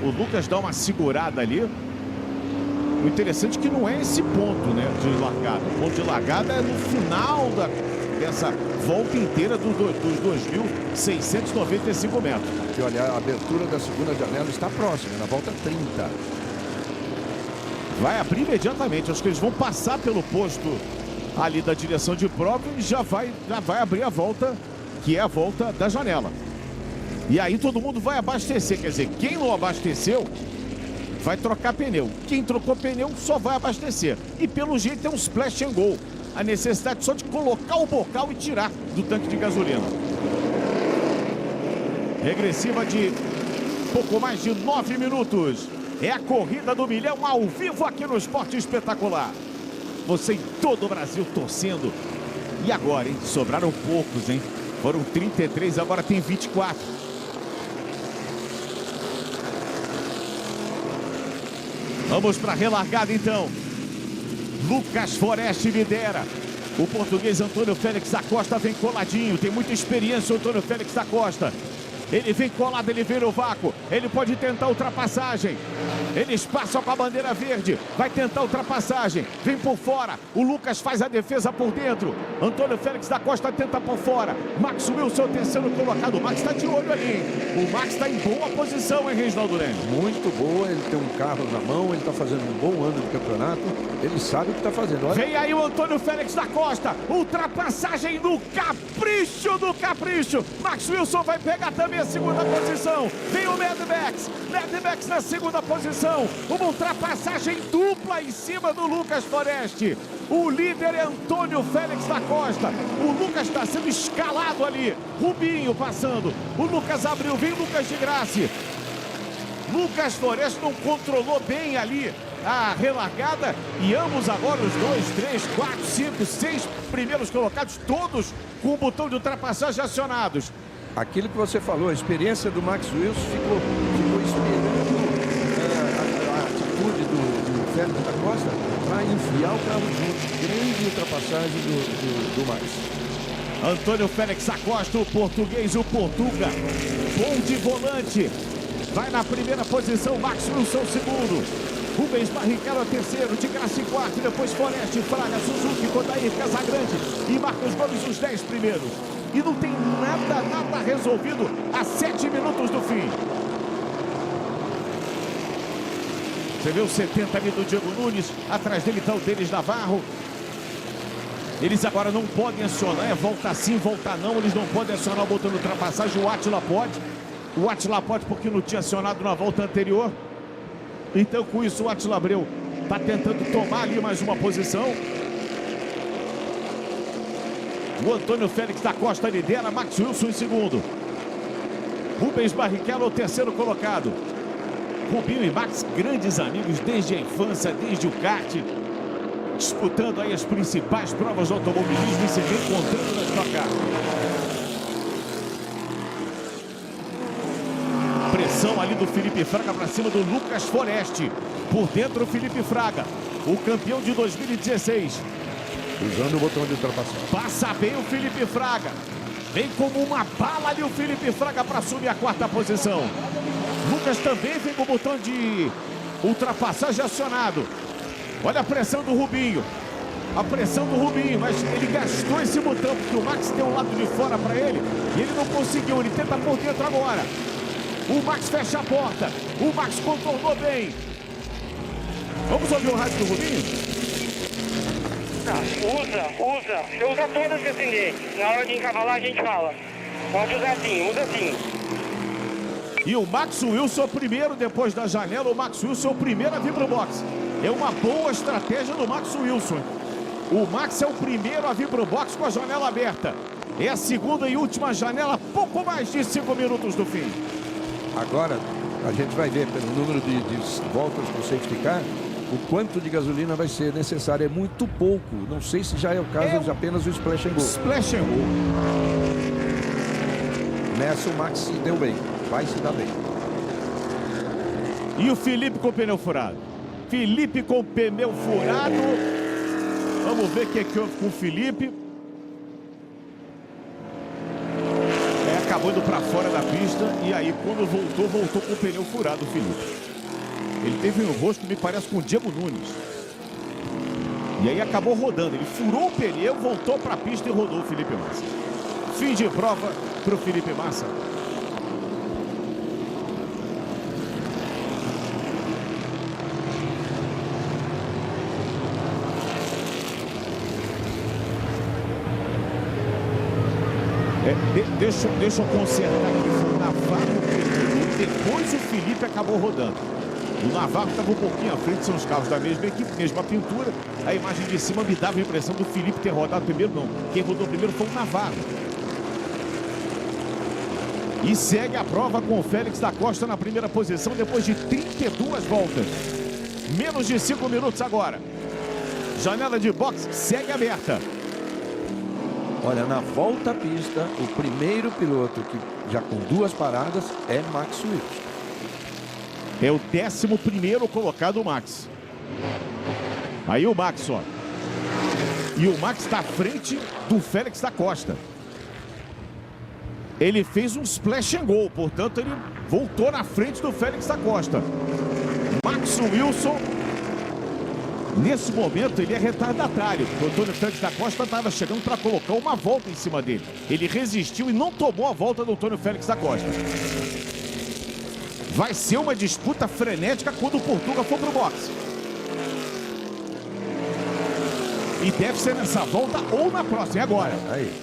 O Lucas dá uma segurada ali. O interessante é que não é esse ponto, né, de largada. O ponto de largada é no final dessa volta inteira dos 2.695 metros. E olha, a abertura da segunda janela está próxima, na volta 30. Vai abrir imediatamente. Acho que eles vão passar pelo posto ali da direção de prova e já vai abrir a volta, que é a volta da janela. E aí todo mundo vai abastecer. Quer dizer, quem não abasteceu vai trocar pneu. Quem trocou pneu só vai abastecer. E pelo jeito é um splash and go. A necessidade só de colocar o bocal e tirar do tanque de gasolina. Regressiva de pouco mais de 9 minutos. É a corrida do milhão ao vivo aqui no Esporte Espetacular. Você em todo o Brasil torcendo. E agora, hein? Sobraram poucos, hein? Foram 33, agora tem 24. Vamos para a relargada, então. Lucas Forest lidera. O português Antônio Félix da Costa vem coladinho. Tem muita experiência o Antônio Félix da Costa. Ele vem colado, ele vira o vácuo. Ele pode tentar ultrapassagem. Eles passam com a bandeira verde. Vai tentar ultrapassagem. Vem por fora. O Lucas faz a defesa por dentro. Antônio Félix da Costa tenta por fora. Max Wilson, terceiro colocado. O Max está de olho ali, hein? O Max está em boa posição, hein, Reginaldo Leme? Muito boa. Ele tem um carro na mão. Ele está fazendo um bom ano de campeonato. Ele sabe o que está fazendo. Olha. Vem aí o Antônio Félix da Costa. Ultrapassagem no capricho do capricho. Max Wilson vai pegar também a segunda posição. Vem o Mad Max. Mad Max na segunda posição. Uma ultrapassagem dupla em cima do Lucas Forest. O líder é Antônio Félix da Costa. O Lucas está sendo escalado ali. Rubinho passando. O Lucas abriu. Vem Lucas de Graça. Lucas Forest não controlou bem ali a relargada. E ambos agora, os 2, 3, 4, 5, 6 primeiros colocados, todos com o botão de ultrapassagem acionados. Aquilo que você falou, a experiência do Max Wilson ficou esperando a atitude do Félix da Costa para enfiar o carro junto. Grande ultrapassagem do Max. Antônio Félix da Costa, o português, o Portuga. Bom de volante. Vai na primeira posição, Max Wilson segundo. Rubens Barrichello terceiro, de Graça em quarto, depois Forest, Fraga, Suzuki, Kodair, Casagrande e Marcos Gomes os 10 primeiros. E não tem nada resolvido a 7 minutos do fim. Você vê o 70 ali do Diego Nunes, atrás dele está o Denis Navarro. Eles agora não podem acionar, volta sim, volta não, eles não podem acionar o botão de ultrapassagem, o Átila pode. O Átila pode porque não tinha acionado na volta anterior. Então com isso o Átila Abreu está tentando tomar ali mais uma posição. O Antônio Félix da Costa lidera, Max Wilson em segundo. Rubens Barrichello, o terceiro colocado. Rubinho e Max, grandes amigos desde a infância, desde o kart. Disputando aí as principais provas do automobilismo e se reencontrando na Stock Car. Pressão ali do Felipe Fraga para cima do Lucas Forest. Por dentro o Felipe Fraga, o campeão de 2016. Usando o botão de ultrapassagem. Passa bem o Felipe Fraga. Vem como uma bala ali o Felipe Fraga para assumir a quarta posição. Lucas também vem com o botão de ultrapassagem acionado. Olha a pressão do Rubinho. A pressão do Rubinho, mas ele gastou esse botão porque o Max deu um lado de fora para ele e ele não conseguiu. Ele tenta por dentro agora. O Max fecha a porta. O Max contornou bem. Vamos ouvir o rádio do Rubinho? Usa. Você usa todas que acender. Na hora de encavalar a gente fala. Pode usar sim, usa sim. E o Max Wilson primeiro, depois da janela, o Max Wilson primeiro a vir pro box. É uma boa estratégia do Max Wilson. O Max é o primeiro a vir pro box com a janela aberta. É a segunda e última janela, pouco mais de 5 minutos do fim. Agora, a gente vai ver pelo número de voltas para o safety car, o quanto de gasolina vai ser necessário. É muito pouco. Não sei se já é o caso de apenas o Splash and Go. Splash and Go. Nessa o Max se deu bem. Vai se dar bem. E o Felipe com o pneu furado. Felipe com o pneu furado. Vamos ver o que houve com o Felipe. Acabou indo para fora da pista. E aí quando voltou com o pneu furado o Felipe. Ele teve um rosto que me parece com o Diego Nunes. E aí acabou rodando. Ele furou o pneu, voltou para a pista e rodou o Felipe Massa. Fim de prova para o Felipe Massa. Deixa eu consertar aqui. Foi o Navarro que depois o Felipe acabou rodando. O Navarro estava um pouquinho à frente, são os carros da mesma equipe, mesma pintura. A imagem de cima me dava a impressão do Felipe ter rodado primeiro, não. Quem rodou primeiro foi o Navarro. E segue a prova com o Félix da Costa na primeira posição depois de 32 voltas. Menos de 5 minutos agora. Janela de boxe segue aberta. Olha, na volta à pista, o primeiro piloto que já com 2 paradas é Max Wilson. É o 11º colocado, o Max. Aí o Max, ó. E o Max está à frente do Félix da Costa. ele fez um splash and go, portanto ele voltou na frente do Félix da Costa. Max Wilson, nesse momento, ele é retardatário. O Antônio Félix da Costa estava chegando para colocar uma volta em cima dele. Ele resistiu e não tomou a volta do Antônio Félix da Costa. Vai ser uma disputa frenética quando o Portuga for pro boxe. E deve ser nessa volta ou na próxima. É agora.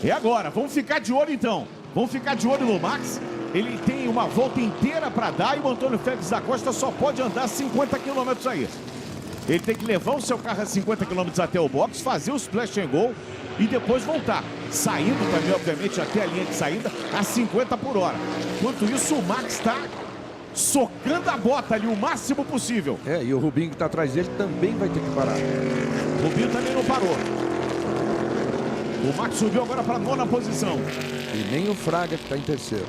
É agora. Vamos ficar de olho então. Vamos ficar de olho no Max. Ele tem uma volta inteira para dar e o Antônio Félix da Costa só pode andar 50 km aí. Ele tem que levar o seu carro a 50 km até o box, fazer o splash and go e depois voltar. Saindo também, obviamente, até a linha de saída a 50 por hora. Enquanto isso, o Max está socando a bota ali o máximo possível. E o Rubinho que está atrás dele também vai ter que parar. O Rubinho também não parou. O Max subiu agora para a 9ª posição. E nem o Fraga que está em terceiro.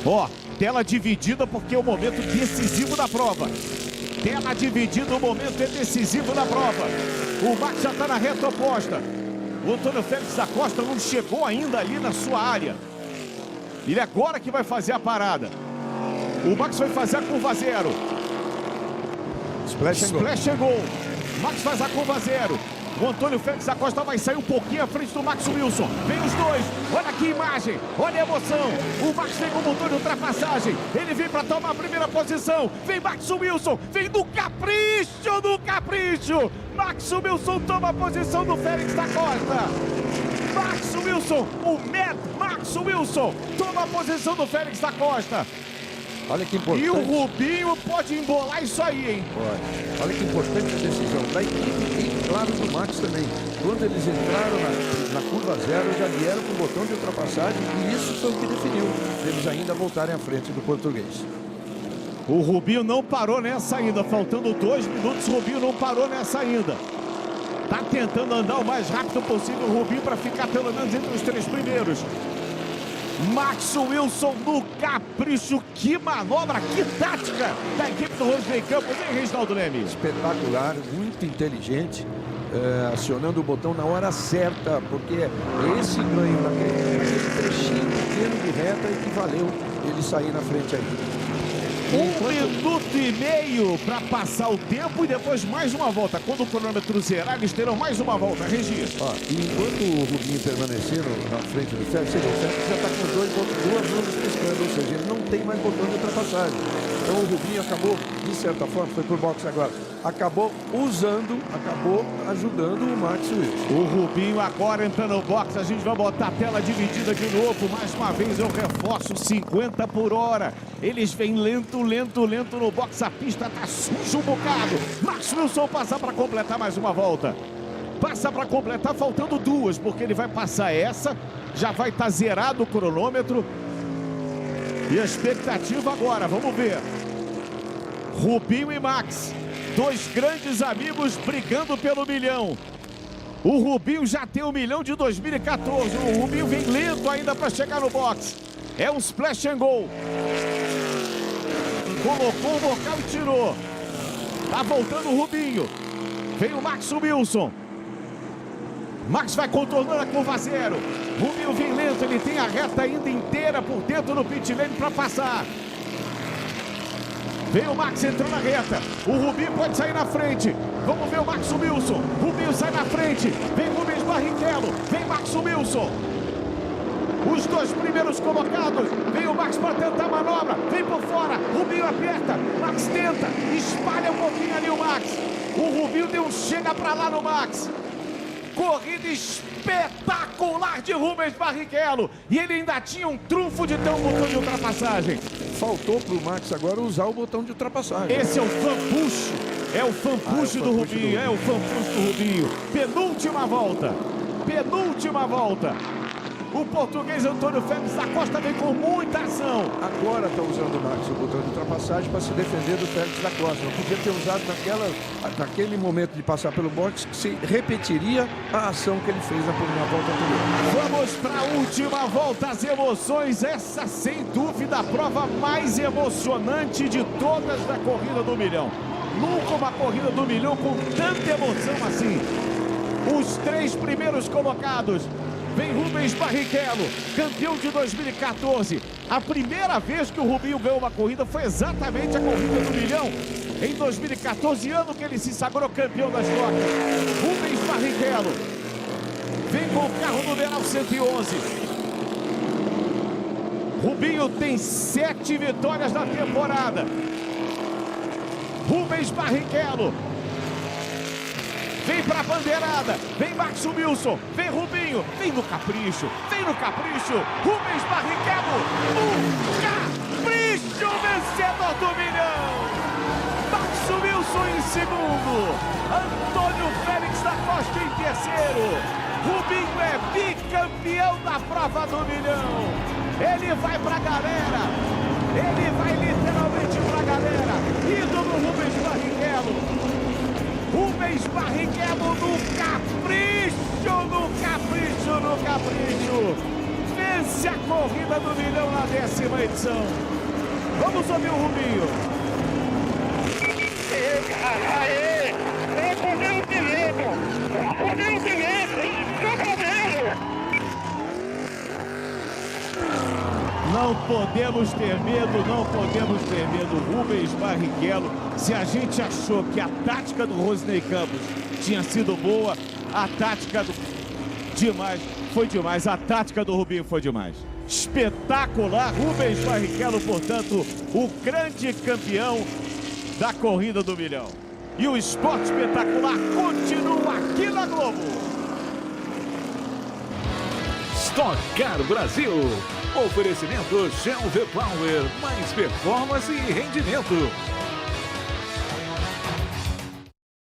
Ó, tela dividida porque é o momento decisivo da prova. Tela dividida, o momento é decisivo da prova. O Max já está na reta oposta. O Antônio Félix da Costa não chegou ainda ali na sua área. Ele agora que vai fazer a parada. O Max vai fazer a curva 0. Splash and go. Max faz a curva 0. O Antônio Félix da Costa vai sair um pouquinho à frente do Max Wilson. Vem os dois. Olha que imagem. Olha a emoção. O Max vem com o motor de ultrapassagem. Ele vem para tomar a primeira posição. Vem Max Wilson. Vem do capricho, do capricho. Max Wilson toma a posição do Félix da Costa. Max Wilson, o Mad Max Wilson, toma a posição do Félix da Costa. Olha que importante. E o Rubinho pode embolar isso aí, hein? Pode. Olha que importante a decisão da equipe e, claro, do Max também. Quando eles entraram na curva 0, já vieram com o botão de ultrapassagem e isso foi o que definiu eles ainda voltarem à frente do português. O Rubinho não parou nessa ainda. Faltando 2 minutos, o Rubinho não parou nessa ainda. Tá tentando andar o mais rápido possível o Rubinho para ficar pelo menos entre os 3 primeiros. Max Wilson no capricho, que manobra, que tática da equipe do Rosley Campos, hein, Reginaldo Leme? Espetacular, muito inteligente, acionando o botão na hora certa, porque esse ganho naquele trechinho pequeno de reta que valeu ele sair na frente aí. 1 minuto e meio para passar o tempo e depois mais uma volta. Quando o cronômetro zerar, eles terão mais uma volta, Regi. E enquanto o Rubinho permanecer na frente do Félix, o Félix já está com duas mãos pescando, ou seja, ele não tem mais botão de ultrapassagem. Então o Rubinho acabou, de certa forma, foi por boxe agora, acabou ajudando o Max Wilson. O Rubinho agora entrando no boxe, a gente vai botar a tela dividida de novo. Mais uma vez eu reforço, 50 por hora. Eles vêm lento no boxe, a pista tá suja um bocado. Max Wilson passa para completar mais uma volta. Passa para completar, faltando 2, porque ele vai passar essa, já vai estar zerado o cronômetro. E a expectativa agora, vamos ver. Rubinho e Max, 2 grandes amigos brigando pelo milhão. O Rubinho já tem o milhão de 2014. O Rubinho vem lento ainda para chegar no boxe. É um splash and go. Colocou o bocal e tirou. Tá voltando o Rubinho. Vem o Max Wilson. Max vai contornando a curva 0. Rubinho vem lento, ele tem a reta ainda inteira por dentro do pit lane para passar. Vem o Max entrando na reta. O Rubinho pode sair na frente. Vamos ver o Max Wilson. Rubinho sai na frente. Vem Rubens Barrichello. Vem Max Wilson. Os 2 primeiros colocados. Vem o Max para tentar a manobra. Vem por fora. Rubinho aperta. Max tenta. Espalha um pouquinho ali o Max. O Rubinho deu um chega para lá no Max. Corrida espetacular de Rubens Barrichello. E ele ainda tinha um trunfo de ter um botão de ultrapassagem. Faltou para o Max agora usar o botão de ultrapassagem. Esse é o fanpush. É o fanpush do Rubinho. É o fanpush do Rubinho. Penúltima volta. Penúltima volta. O português Antônio Félix da Costa vem com muita ação. Agora está usando o Max o botão de ultrapassagem para se defender do Félix da Costa. Não podia ter usado naquele momento de passar pelo boxe, que se repetiria a ação que ele fez na primeira volta anterior. Vamos para a última volta, as emoções. Essa, sem dúvida, a prova mais emocionante de todas da corrida do milhão. Nunca uma corrida do milhão com tanta emoção assim. Os 3 primeiros colocados Vem Rubens Barrichello, campeão de 2014. A primeira vez que o Rubinho ganhou uma corrida foi exatamente a corrida do milhão. Em 2014, ano que ele se sagrou campeão da Stock. Rubens Barrichello vem com o carro numeral 111. Rubinho tem 7 vitórias na temporada. Rubens Barrichello vem pra bandeirada, vem Max Wilson, vem Rubinho, vem no capricho, Rubens Barrichello, no capricho, vencedor do milhão. Max Wilson em segundo, Antônio Félix da Costa em terceiro. Rubinho é bicampeão da prova do milhão. Ele vai pra galera, ele vai literalmente pra galera. Ídolo Rubens Barrichello. Rubens Barrichello no capricho. Vence a corrida do milhão na 10ª edição. Vamos ouvir o Rubinho. Aê! Fodeu o bilhete! Não podemos ter medo, Rubens Barrichello. Se a gente achou que a tática do Rosnei Campos tinha sido boa, a tática foi demais, a tática do Rubinho foi demais. Espetacular, Rubens Barrichello, portanto, o grande campeão da corrida do milhão. E o esporte espetacular continua aqui na Globo. Stock Car Brasil. Oferecimento Shell V-Power, mais performance e rendimento.